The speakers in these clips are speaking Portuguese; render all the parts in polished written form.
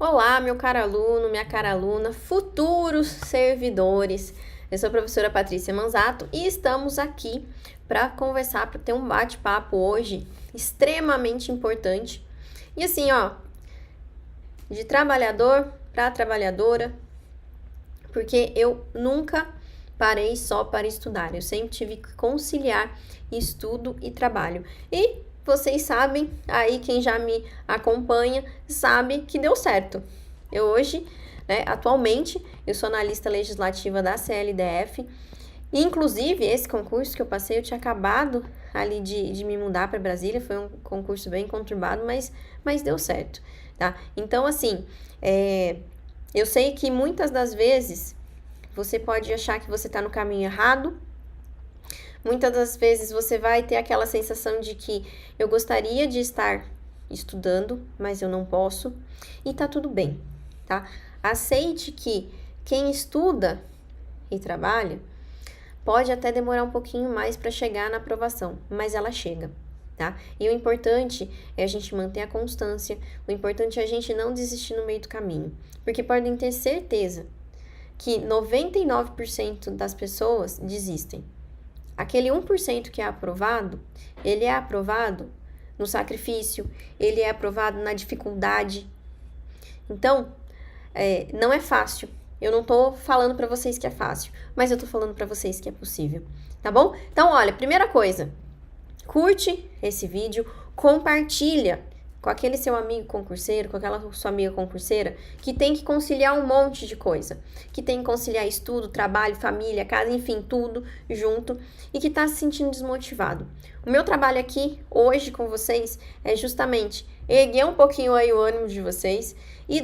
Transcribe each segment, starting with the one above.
Olá, meu caro aluno, minha cara aluna, futuros servidores. Eu sou a professora Patrícia Manzato e estamos aqui para conversar, para ter um bate-papo hoje extremamente importante. E assim, ó, de trabalhador para trabalhadora, porque eu nunca parei só para estudar. Eu sempre tive que conciliar estudo e trabalho. E vocês sabem, aí quem já me acompanha sabe que deu certo. Eu hoje, atualmente, eu sou analista legislativa da CLDF. E, inclusive, esse concurso que eu passei, eu tinha acabado ali de me mudar para Brasília. Foi um concurso bem conturbado, mas deu certo, tá? Então, assim, eu sei que muitas das vezes você pode achar que você está no caminho errado. Muitas das vezes você vai ter aquela sensação de que eu gostaria de estar estudando, mas eu não posso. E tá tudo bem, tá? Aceite que quem estuda e trabalha pode até demorar um pouquinho mais para chegar na aprovação, mas ela chega, tá? E o importante é a gente manter a constância, o importante é a gente não desistir no meio do caminho, porque podem ter certeza que 99% das pessoas desistem. Aquele 1% que é aprovado, ele é aprovado no sacrifício, ele é aprovado na dificuldade. Então, não é fácil. Eu não tô falando para vocês que é fácil, mas eu tô falando para vocês que é possível, tá bom? Então, olha, primeira coisa, curte esse vídeo, compartilha com aquele seu amigo concurseiro, com aquela sua amiga concurseira, que tem que conciliar um monte de coisa, que tem que conciliar estudo, trabalho, família, casa, enfim, tudo junto, e que tá se sentindo desmotivado. O meu trabalho aqui, hoje, com vocês, é justamente erguer um pouquinho aí o ânimo de vocês e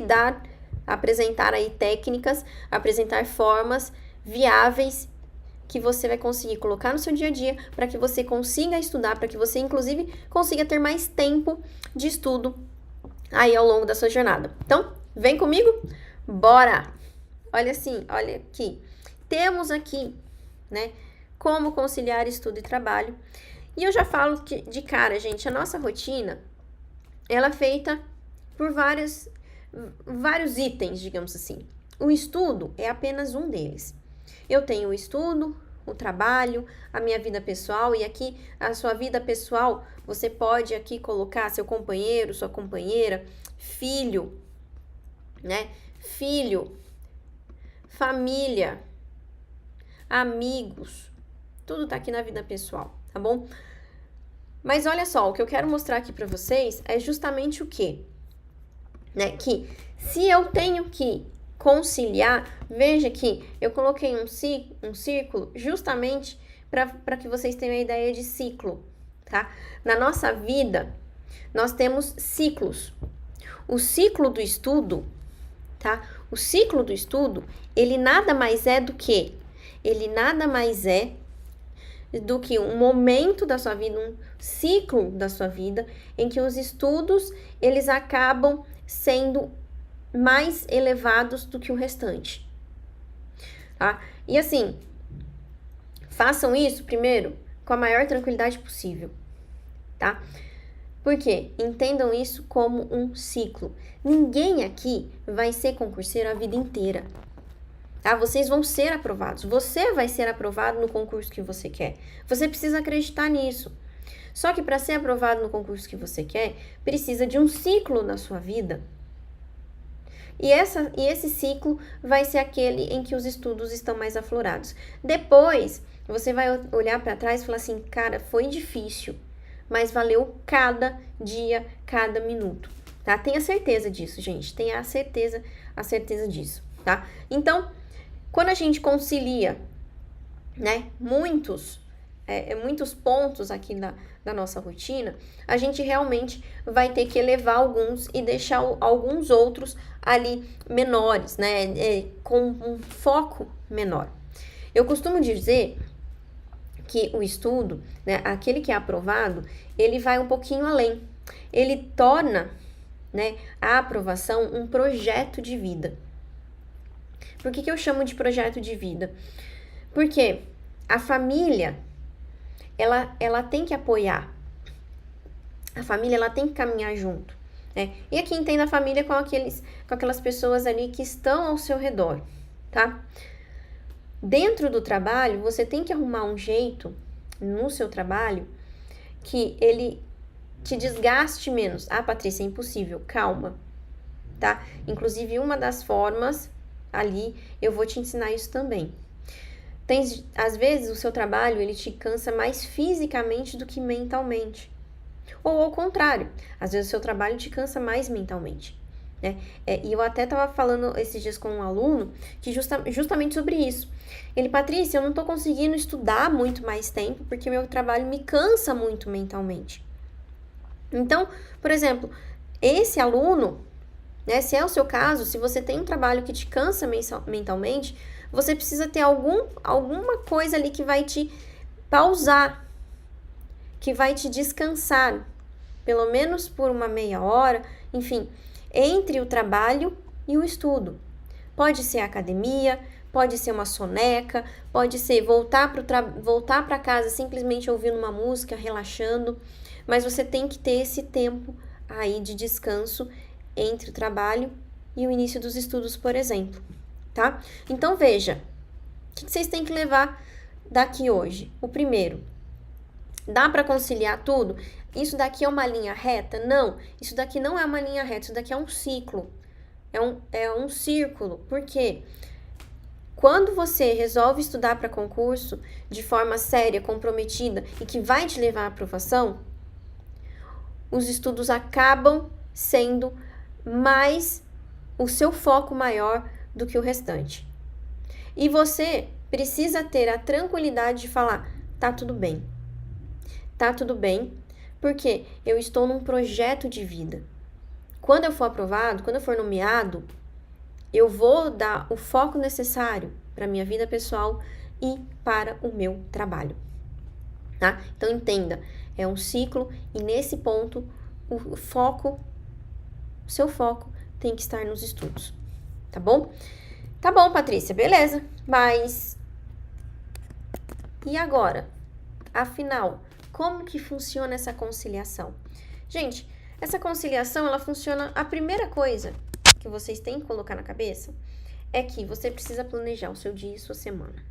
apresentar aí técnicas, apresentar formas viáveis que você vai conseguir colocar no seu dia a dia para que você consiga estudar, para que você, inclusive, consiga ter mais tempo de estudo aí ao longo da sua jornada. Então, vem comigo? Bora! Olha assim, olha aqui. Temos aqui, né, como conciliar estudo e trabalho. E eu já falo que, de cara, gente, a nossa rotina, ela é feita por vários itens, digamos assim. O estudo é apenas um deles. Eu tenho o estudo, o trabalho, a minha vida pessoal, e aqui a sua vida pessoal, você pode aqui colocar seu companheiro, sua companheira, filho, né? Filho, família, amigos, tudo tá aqui na vida pessoal, tá bom? Mas olha só, o que eu quero mostrar aqui pra vocês é justamente o quê? Né? Que se eu tenho que conciliar, veja que eu coloquei um círculo justamente para que vocês tenham a ideia de ciclo, tá? Na nossa vida, nós temos ciclos. O ciclo do estudo, tá? O ciclo do estudo, ele nada mais é do que? Ele nada mais é do que um momento da sua vida, um ciclo da sua vida, em que os estudos, eles acabam sendo mais elevados do que o restante, tá? E assim, façam isso primeiro com a maior tranquilidade possível, tá? Por quê? Entendam isso como um ciclo. Ninguém aqui vai ser concurseiro a vida inteira, tá? Vocês vão ser aprovados. Você vai ser aprovado no concurso que você quer. Você precisa acreditar nisso. Só que para ser aprovado no concurso que você quer, precisa de um ciclo na sua vida. E esse ciclo vai ser aquele em que os estudos estão mais aflorados. Depois, você vai olhar para trás e falar assim, cara, foi difícil, mas valeu cada dia, cada minuto, tá? Tenha certeza disso, gente. Tenha a certeza disso, tá? Então, quando a gente concilia, né, muitos pontos aqui da nossa rotina, a gente realmente vai ter que elevar alguns e deixar alguns outros ali menores, né, com um foco menor. Eu costumo dizer que o estudo, né, aquele que é aprovado, ele vai um pouquinho além. Ele torna, né, a aprovação um projeto de vida. Por que eu chamo de projeto de vida? Porque a família, ela tem que apoiar. A família, ela tem que caminhar junto. né? E aqui entenda a família com aquelas pessoas ali que estão ao seu redor, tá? Dentro do trabalho, você tem que arrumar um jeito no seu trabalho que ele te desgaste menos. Ah, Patrícia, é impossível. Calma, tá? Inclusive, uma das formas ali, eu vou te ensinar isso também. Às vezes, o seu trabalho, ele te cansa mais fisicamente do que mentalmente. Ou ao contrário, às vezes o seu trabalho te cansa mais mentalmente, né? E eu até estava falando esses dias com um aluno que justamente sobre isso. Ele, Patrícia, eu não estou conseguindo estudar muito mais tempo porque meu trabalho me cansa muito mentalmente. Então, por exemplo, esse aluno, né, se é o seu caso, se você tem um trabalho que te cansa mentalmente, você precisa ter alguma coisa ali que vai te pausar, que vai te descansar, pelo menos por uma meia hora, enfim, entre o trabalho e o estudo. Pode ser academia, pode ser uma soneca, pode ser voltar para casa simplesmente ouvindo uma música, relaxando, mas você tem que ter esse tempo aí de descanso entre o trabalho e o início dos estudos, por exemplo, tá? Então, veja, o que vocês têm que levar daqui hoje? O primeiro, dá para conciliar tudo? Isso daqui é uma linha reta? Não, isso daqui não é uma linha reta, isso daqui é um ciclo, é um círculo. Por quê? Quando você resolve estudar para concurso de forma séria, comprometida e que vai te levar à aprovação, os estudos acabam sendo mais o seu foco maior do que o restante. E você precisa ter a tranquilidade de falar, tá tudo bem. Tá tudo bem, porque eu estou num projeto de vida. Quando eu for aprovado, quando eu for nomeado, eu vou dar o foco necessário para a minha vida pessoal e para o meu trabalho, tá? Então, entenda, é um ciclo e nesse ponto, o seu foco tem que estar nos estudos, tá bom? Tá bom, Patrícia, beleza, mas e agora? Afinal, como que funciona essa conciliação? Gente, essa conciliação, ela funciona, a primeira coisa que vocês têm que colocar na cabeça é que você precisa planejar o seu dia e sua semana.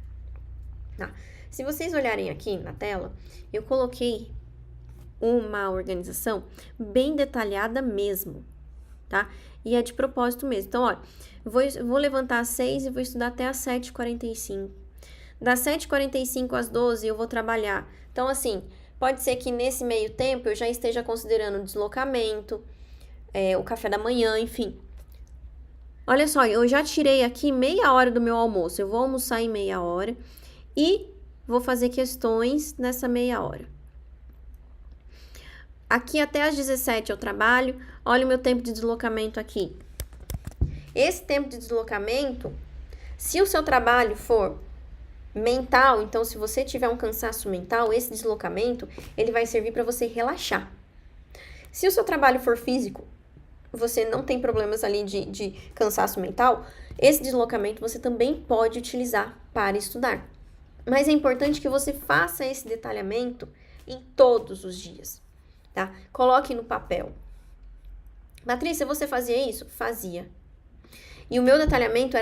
Tá? Se vocês olharem aqui na tela, eu coloquei uma organização bem detalhada mesmo, tá? E é de propósito mesmo. Então, olha, vou levantar às 6 e vou estudar até às 7h45. Das 7h45 às 12 eu vou trabalhar. Então, assim, pode ser que nesse meio tempo eu já esteja considerando o deslocamento, o café da manhã, enfim. Olha só, eu já tirei aqui meia hora do meu almoço. Eu vou almoçar em meia hora e vou fazer questões nessa meia hora. Aqui até às 17 eu trabalho. Olha o meu tempo de deslocamento aqui. Esse tempo de deslocamento, se o seu trabalho for mental, então se você tiver um cansaço mental, esse deslocamento, ele vai servir para você relaxar. Se o seu trabalho for físico, você não tem problemas ali de cansaço mental, esse deslocamento você também pode utilizar para estudar. Mas é importante que você faça esse detalhamento em todos os dias, tá? Coloque no papel. Patrícia, você fazia isso? Fazia. E o meu detalhamento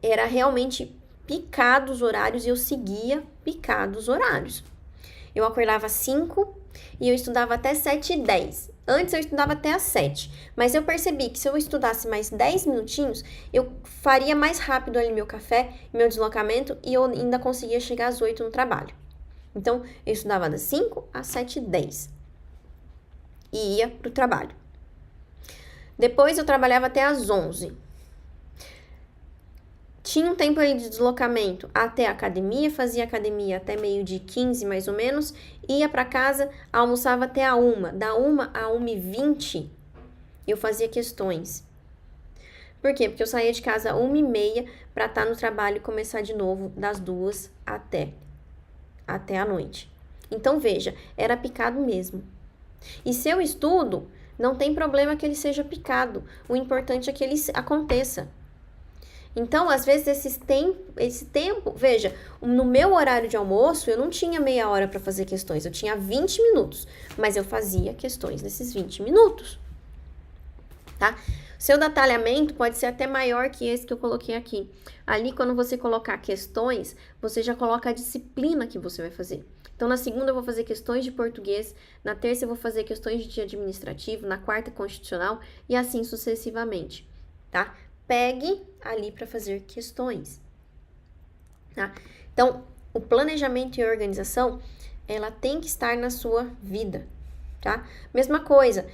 era realmente picados os horários e eu seguia picados os horários. Eu acordava às 5 e eu estudava até 7h10. Antes eu estudava até às 7, mas eu percebi que se eu estudasse mais 10 minutinhos, eu faria mais rápido ali meu café, meu deslocamento e eu ainda conseguia chegar às 8 no trabalho. Então, eu estudava das 5 às 7h10 e ia para o trabalho. Depois eu trabalhava até às 11. Tinha um tempo aí de deslocamento até a academia, fazia academia até 12h15 mais ou menos, ia para casa, almoçava até a 1, da 1 a 1h20 eu fazia questões. Por quê? Porque eu saía de casa 1h30 para estar no trabalho e começar de novo das 2 até a noite. Então veja, era picado mesmo. E se eu estudo, não tem problema que ele seja picado, o importante é que ele aconteça. Então, às vezes, esse tempo, veja, no meu horário de almoço, eu não tinha meia hora para fazer questões, eu tinha 20 minutos, mas eu fazia questões nesses 20 minutos. tá? Seu detalhamento pode ser até maior que esse que eu coloquei aqui. Ali, quando você colocar questões, você já coloca a disciplina que você vai fazer. Então, na segunda eu vou fazer questões de português, na terça eu vou fazer questões de administrativo, na quarta constitucional e assim sucessivamente, tá? Pegue ali para fazer questões, tá? Então, o planejamento e a organização, ela tem que estar na sua vida, tá? Mesma coisa,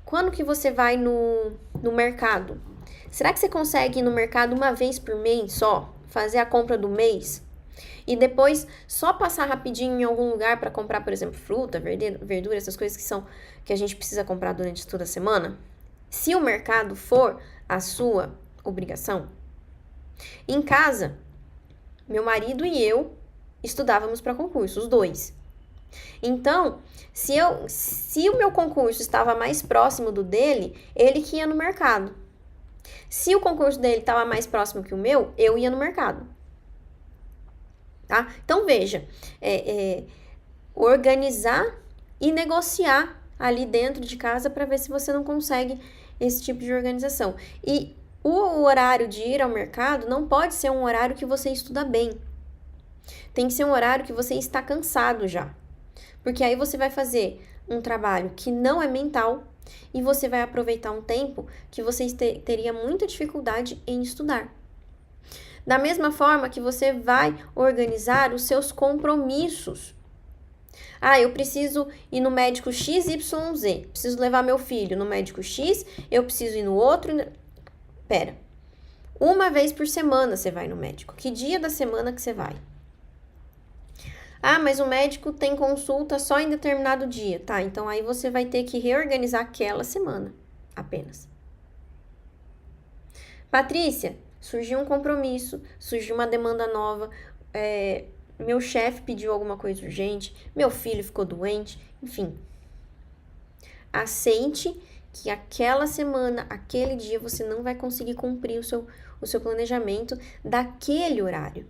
quando que você vai no mercado? Será que você consegue ir no mercado uma vez por mês só? Fazer a compra do mês? E depois só passar rapidinho em algum lugar para comprar, por exemplo, fruta, verdura, essas coisas que a gente precisa comprar durante toda a semana? Se o mercado for a sua obrigação. Em casa, meu marido e eu estudávamos para concurso, os dois. Então, se o meu concurso estava mais próximo do dele, ele que ia no mercado. Se o concurso dele estava mais próximo que o meu, eu ia no mercado. Tá? Então, veja, organizar e negociar ali dentro de casa para ver se você não consegue esse tipo de organização. E o horário de ir ao mercado não pode ser um horário que você estuda bem. Tem que ser um horário que você está cansado já. Porque aí você vai fazer um trabalho que não é mental e você vai aproveitar um tempo que você teria muita dificuldade em estudar. Da mesma forma que você vai organizar os seus compromissos. Ah, eu preciso ir no médico XYZ, preciso levar meu filho no médico X, eu preciso ir no outro. Pera, uma vez por semana você vai no médico. Que dia da semana que você vai? Ah, mas o médico tem consulta só em determinado dia. Tá, então aí você vai ter que reorganizar aquela semana apenas. Patrícia, surgiu um compromisso, surgiu uma demanda nova, meu chefe pediu alguma coisa urgente, meu filho ficou doente, enfim. Aceite que aquela semana, aquele dia, você não vai conseguir cumprir o seu planejamento daquele horário.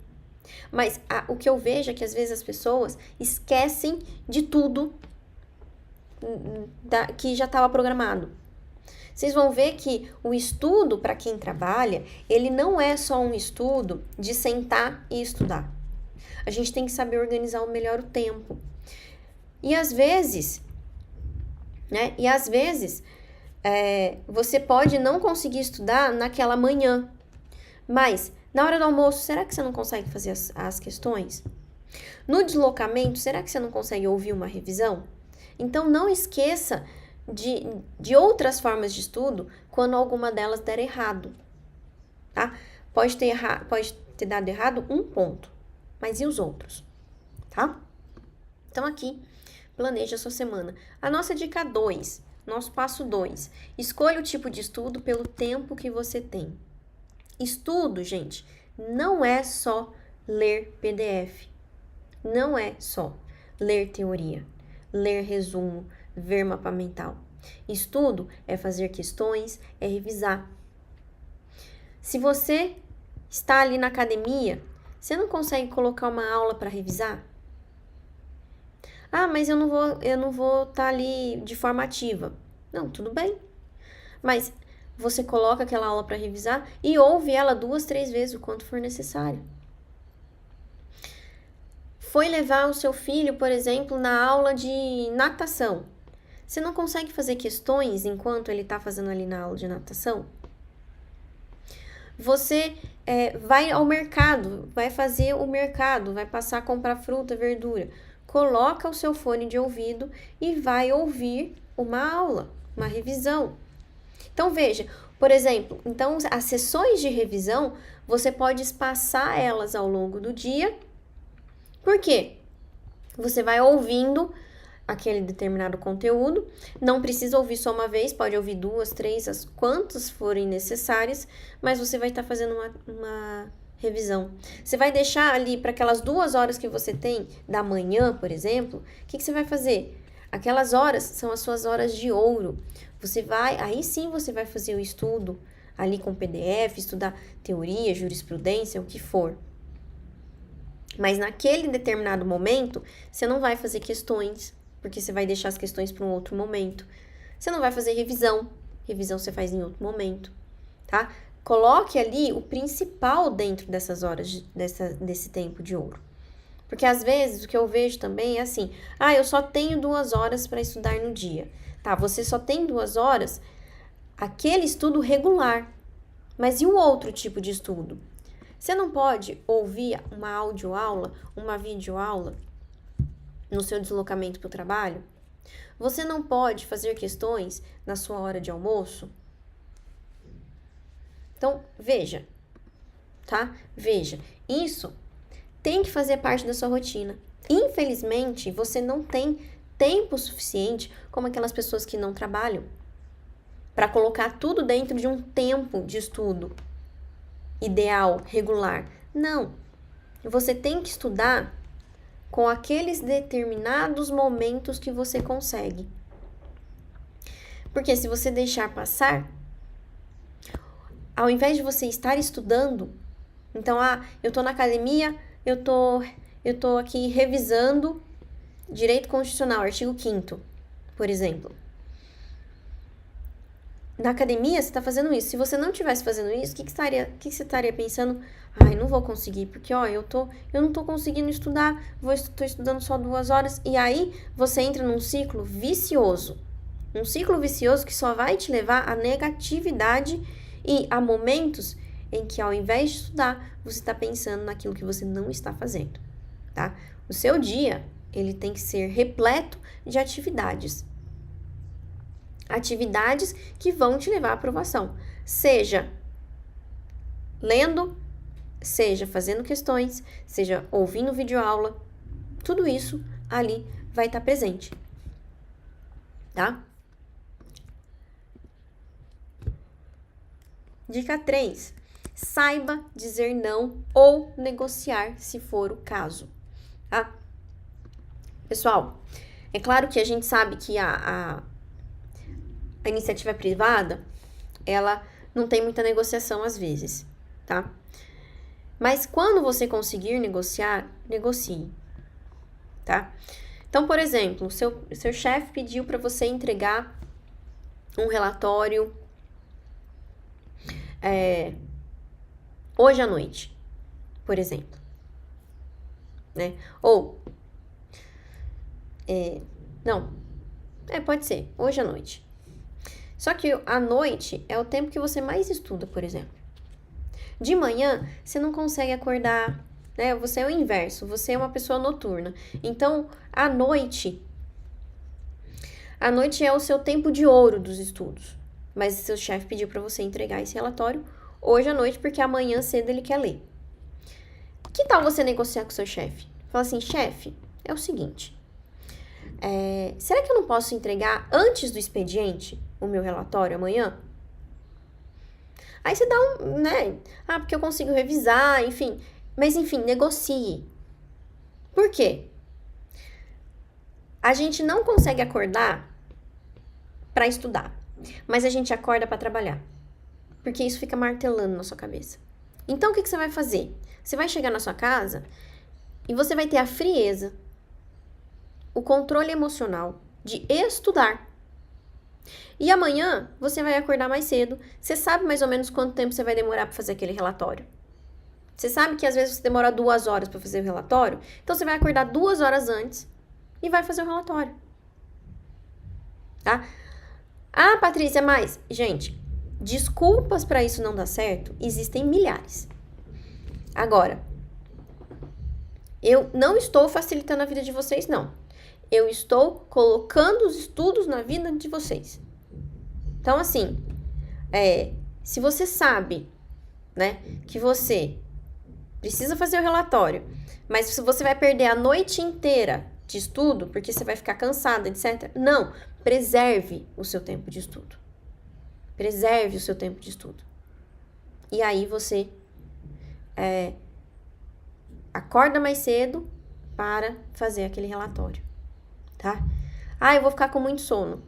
Mas o que eu vejo é que às vezes as pessoas esquecem de tudo que já estava programado. Vocês vão ver que o estudo para quem trabalha, ele não é só um estudo de sentar e estudar. A gente tem que saber organizar melhor o tempo. E às vezes, você pode não conseguir estudar naquela manhã, mas na hora do almoço, será que você não consegue fazer as questões? No deslocamento, será que você não consegue ouvir uma revisão? Então, não esqueça de outras formas de estudo quando alguma delas der errado, tá? Pode ter dado errado um ponto, mas e os outros, tá? Então, aqui, planeja a sua semana. A nossa dica 2, nosso passo 2, escolha o tipo de estudo pelo tempo que você tem. Estudo, gente, não é só ler PDF, não é só ler teoria, ler resumo, ver mapa mental. Estudo é fazer questões, é revisar. Se você está ali na academia, você não consegue colocar uma aula para revisar? Ah, mas eu não vou estar ali de forma ativa. Não, tudo bem. Mas você coloca aquela aula para revisar e ouve ela 2, 3 vezes, o quanto for necessário. Foi levar o seu filho, por exemplo, na aula de natação. Você não consegue fazer questões enquanto ele está fazendo ali na aula de natação? Você vai ao mercado, vai fazer o mercado, vai passar a comprar fruta, verdura. Coloca o seu fone de ouvido e vai ouvir uma aula, uma revisão. Então, veja, por exemplo, então as sessões de revisão, você pode espaçar elas ao longo do dia. Por quê? Você vai ouvindo aquele determinado conteúdo, não precisa ouvir só uma vez, pode ouvir 2, 3, as quantas forem necessárias, mas você vai estar fazendo uma revisão. Você vai deixar ali para aquelas 2 horas que você tem da manhã, por exemplo, o que você vai fazer? Aquelas horas são as suas horas de ouro. Aí sim você vai fazer o estudo ali com PDF, estudar teoria, jurisprudência, o que for. Mas naquele determinado momento, você não vai fazer questões, porque você vai deixar as questões para um outro momento. Você não vai fazer revisão. revisão você faz em outro momento, tá? Coloque ali o principal dentro dessas horas, desse tempo de ouro. Porque às vezes o que eu vejo também é assim, eu só tenho 2 horas para estudar no dia. Tá, você só tem 2 horas, aquele estudo regular. Mas e o outro tipo de estudo? Você não pode ouvir uma audioaula, uma videoaula no seu deslocamento para o trabalho? Você não pode fazer questões na sua hora de almoço? Então, veja, tá? Veja, isso tem que fazer parte da sua rotina. Infelizmente, você não tem tempo suficiente como aquelas pessoas que não trabalham para colocar tudo dentro de um tempo de estudo ideal, regular. Não. Você tem que estudar com aqueles determinados momentos que você consegue. Porque se você deixar passar, ao invés de você estar estudando, então, eu tô na academia, eu tô aqui revisando Direito Constitucional, artigo 5º, por exemplo. Na academia, você tá fazendo isso. Se você não estivesse fazendo isso, o que você estaria pensando? Não vou conseguir, porque, eu não tô conseguindo estudar, tô estudando só 2 horas. E aí, você entra num ciclo vicioso. Um ciclo vicioso que só vai te levar à negatividade e a momentos em que, ao invés de estudar, você está pensando naquilo que você não está fazendo, tá? O seu dia, ele tem que ser repleto de atividades. Atividades que vão te levar à aprovação. Seja lendo, seja fazendo questões, seja ouvindo videoaula. Tudo isso ali vai estar presente, tá? Dica 3. Saiba dizer não ou negociar se for o caso, tá? Pessoal, é claro que a gente sabe que a iniciativa privada, ela não tem muita negociação às vezes, tá? Mas quando você conseguir negociar, negocie, tá? Então, por exemplo, seu chefe pediu para você entregar um relatório hoje à noite, por exemplo, né? Ou, pode ser, hoje à noite. Só que à noite é o tempo que você mais estuda, por exemplo. De manhã, você não consegue acordar, né? Você é o inverso, você é uma pessoa noturna. Então, à noite é o seu tempo de ouro dos estudos. Mas seu chefe pediu para você entregar esse relatório hoje à noite, porque amanhã cedo ele quer ler. Que tal você negociar com seu chefe? Fala assim, chefe, é o seguinte, será que eu não posso entregar antes do expediente o meu relatório amanhã? Aí você dá porque eu consigo revisar, enfim. Mas, enfim, negocie. Por quê? A gente não consegue acordar para estudar, mas a gente acorda para trabalhar. Porque isso fica martelando na sua cabeça. Então, o que você vai fazer? Você vai chegar na sua casa e você vai ter a frieza, o controle emocional de estudar. E amanhã você vai acordar mais cedo. Você sabe mais ou menos quanto tempo você vai demorar para fazer aquele relatório. Você sabe que às vezes você demora 2 horas para fazer o relatório. Então você vai acordar 2 horas antes e vai fazer o relatório. Tá? Patrícia, mas, gente, desculpas para isso não dar certo existem milhares. Agora, eu não estou facilitando a vida de vocês, não. Eu estou colocando os estudos na vida de vocês. Então, assim, se você sabe, né, que você precisa fazer o relatório, mas se você vai perder a noite inteira de estudo, porque você vai ficar cansada, etc. Não, preserve o seu tempo de estudo. Preserve o seu tempo de estudo. E aí você acorda mais cedo para fazer aquele relatório, tá? Eu vou ficar com muito sono.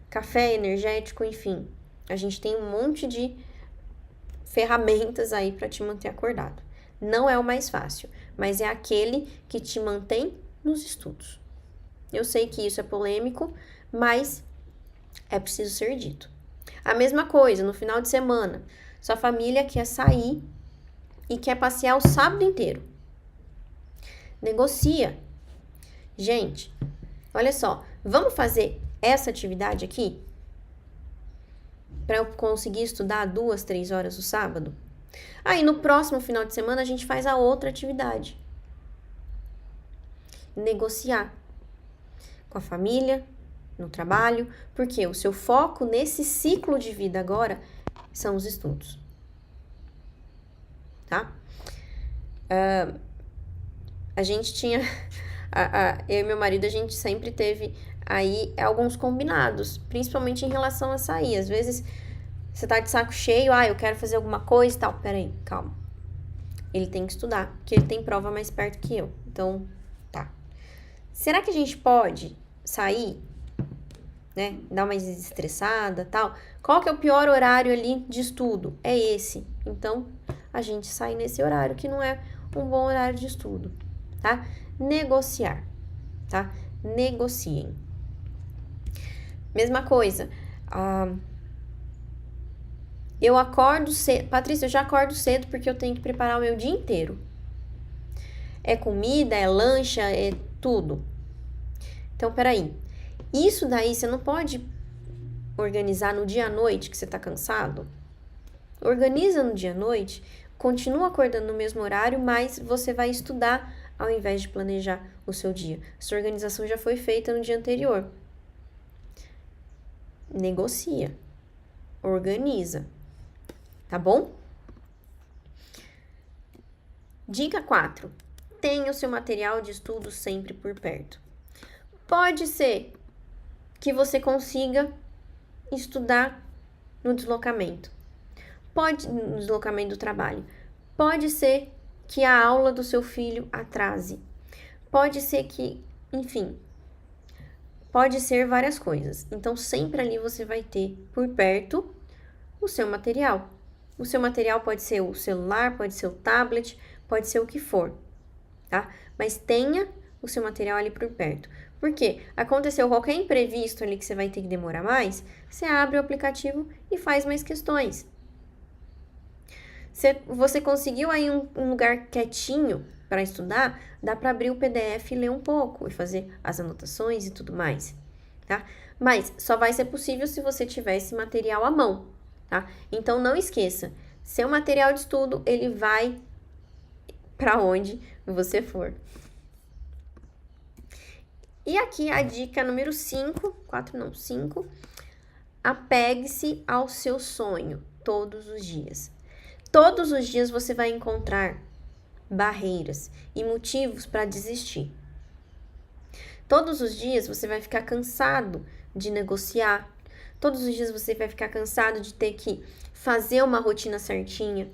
Café, energético, enfim. A gente tem um monte de ferramentas aí para te manter acordado. Não é o mais fácil, mas é aquele que te mantém nos estudos. Eu sei que isso é polêmico, mas é preciso ser dito, A mesma coisa, no final de semana. Sua família quer sair e quer passear o sábado inteiro. Negocia. Gente, olha só, vamos fazer essa atividade aqui? Para eu conseguir estudar 2, 3 horas no sábado? Aí no próximo final de semana a gente faz a outra atividade. Negociar com a família, no trabalho, porque o seu foco nesse ciclo de vida agora são os estudos, tá? A gente tinha, eu e meu marido, a gente sempre teve aí alguns combinados, principalmente em relação a sair. Às vezes você tá de saco cheio, eu quero fazer alguma coisa e tal. Peraí, calma. Ele tem que estudar, porque ele tem prova mais perto que eu. Então, tá. Será que a gente pode sair, né? Dar uma desestressada e tal? Qual que é o pior horário ali de estudo? É esse. Então, a gente sai nesse horário que não é um bom horário de estudo, tá? Negociar, tá? Negociem. Mesma coisa. Eu acordo cedo. Patrícia, eu já acordo cedo porque eu tenho que preparar o meu dia inteiro. É comida, é lancha, é tudo. Então, peraí. Isso daí você não pode organizar no dia à noite que você tá cansado? Organiza no dia à noite, continua acordando no mesmo horário, mas você vai estudar ao invés de planejar o seu dia. Sua organização já foi feita no dia anterior. Negocia. Organiza. Tá bom? Dica 4. Tenha o seu material de estudo sempre por perto. Pode ser que você consiga estudar no deslocamento. No deslocamento do trabalho. Pode ser que a aula do seu filho atrase. Pode ser que, enfim, pode ser várias coisas. Então, sempre ali você vai ter por perto o seu material. O seu material pode ser o celular, pode ser o tablet, pode ser o que for, tá? Mas tenha o seu material ali por perto. Por quê? Aconteceu qualquer imprevisto ali que você vai ter que demorar mais, você abre o aplicativo e faz mais questões. Você conseguiu aí um lugar quietinho para estudar, dá para abrir o PDF e ler um pouco e fazer as anotações e tudo mais, tá? Mas só vai ser possível se você tiver esse material à mão, tá? Então não esqueça, seu material de estudo, ele vai para onde você for. E aqui a dica número 5, 5, apegue-se ao seu sonho todos os dias. Todos os dias você vai encontrar barreiras e motivos para desistir. Todos os dias você vai ficar cansado de negociar. Todos os dias você vai ficar cansado de ter que fazer uma rotina certinha,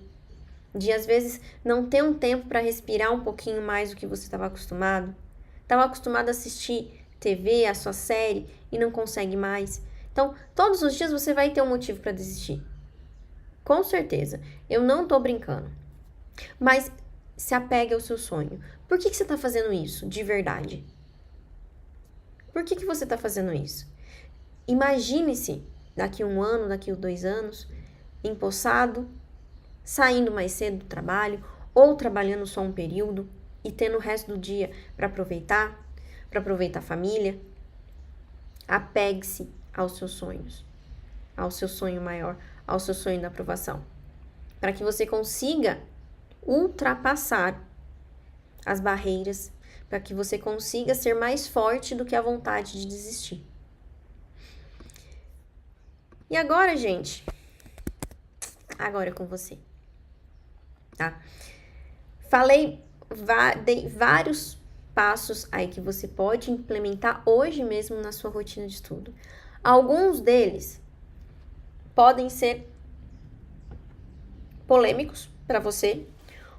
de às vezes não ter um tempo para respirar um pouquinho mais do que você estava acostumado. Estava acostumado a assistir TV, a sua série e não consegue mais. Então, todos os dias você vai ter um motivo para desistir. Com certeza. Eu não tô brincando. Mas se apegue ao seu sonho. Por que você está fazendo isso de verdade? Por que você está fazendo isso? Imagine-se daqui 1 ano, daqui 2 anos, empossado, saindo mais cedo do trabalho ou trabalhando só um período e tendo o resto do dia para aproveitar a família. Apegue-se aos seus sonhos, ao seu sonho maior, ao seu sonho da aprovação, para que você consiga ultrapassar as barreiras, para que você consiga ser mais forte do que a vontade de desistir. E agora, gente, agora é com você, tá? Dei vários passos aí que você pode implementar hoje mesmo na sua rotina de estudo. Alguns deles podem ser polêmicos para você.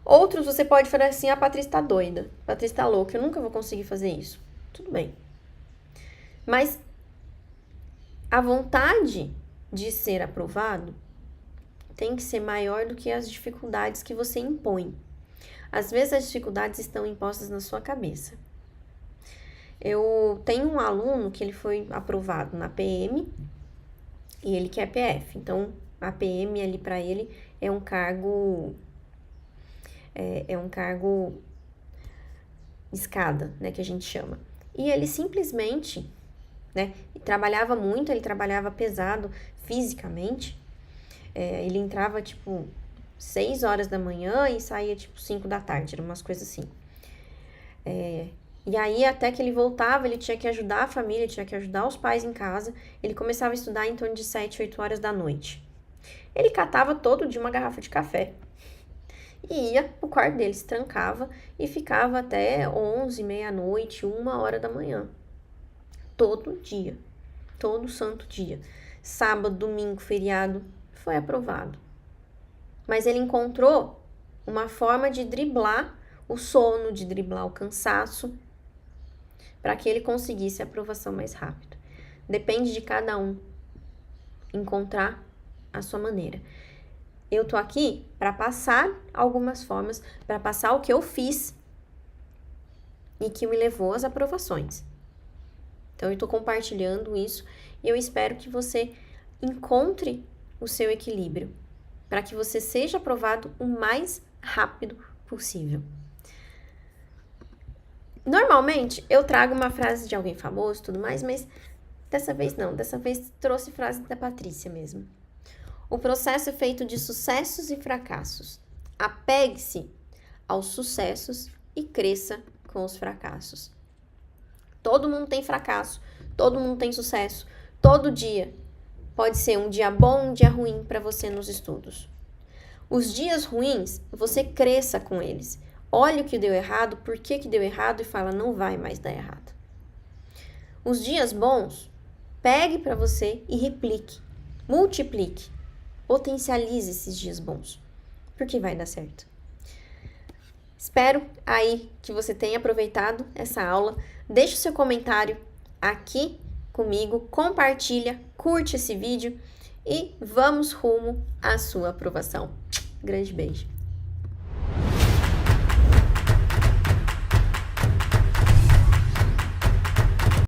Outros você pode falar assim, a Patrícia tá doida, a Patrícia tá louca, eu nunca vou conseguir fazer isso. Tudo bem. Mas a vontade de ser aprovado tem que ser maior do que as dificuldades que você impõe. Às vezes as dificuldades estão impostas na sua cabeça. Eu tenho um aluno que ele foi aprovado na PM e ele quer PF. Então, a PM ali para ele é um cargo escada, né, que a gente chama. E ele simplesmente, né, trabalhava muito, ele trabalhava pesado fisicamente. Ele entrava, tipo, 6 horas da manhã e saía, tipo, 5 da tarde, eram umas coisas assim. E aí, até que ele voltava, ele tinha que ajudar a família, tinha que ajudar os pais em casa. Ele começava a estudar em torno de 7, 8 horas da noite. Ele catava todo dia uma garrafa de café e ia pro quarto dele, se trancava e ficava até 11, meia-noite, 1 hora da manhã. Todo dia, todo santo dia. Sábado, domingo, feriado, foi aprovado. Mas ele encontrou uma forma de driblar o sono, de driblar o cansaço, para que ele conseguisse a aprovação mais rápido. Depende de cada um encontrar a sua maneira. Eu tô aqui para passar algumas formas, para passar o que eu fiz e que me levou às aprovações. Então, eu tô compartilhando isso e eu espero que você encontre o seu equilíbrio, para que você seja aprovado o mais rápido possível. Normalmente, eu trago uma frase de alguém famoso e tudo mais, mas dessa vez não. Dessa vez trouxe frase da Patrícia mesmo. O processo é feito de sucessos e fracassos. Apegue-se aos sucessos e cresça com os fracassos. Todo mundo tem fracasso, todo mundo tem sucesso. Todo dia pode ser um dia bom, um dia ruim para você nos estudos. Os dias ruins, você cresça com eles. Olhe o que deu errado, por que deu errado e fala, não vai mais dar errado. Os dias bons, pegue para você e replique, multiplique, potencialize esses dias bons, porque vai dar certo. Espero aí que você tenha aproveitado essa aula. Deixe o seu comentário aqui comigo, compartilha, curte esse vídeo e vamos rumo à sua aprovação. Grande beijo!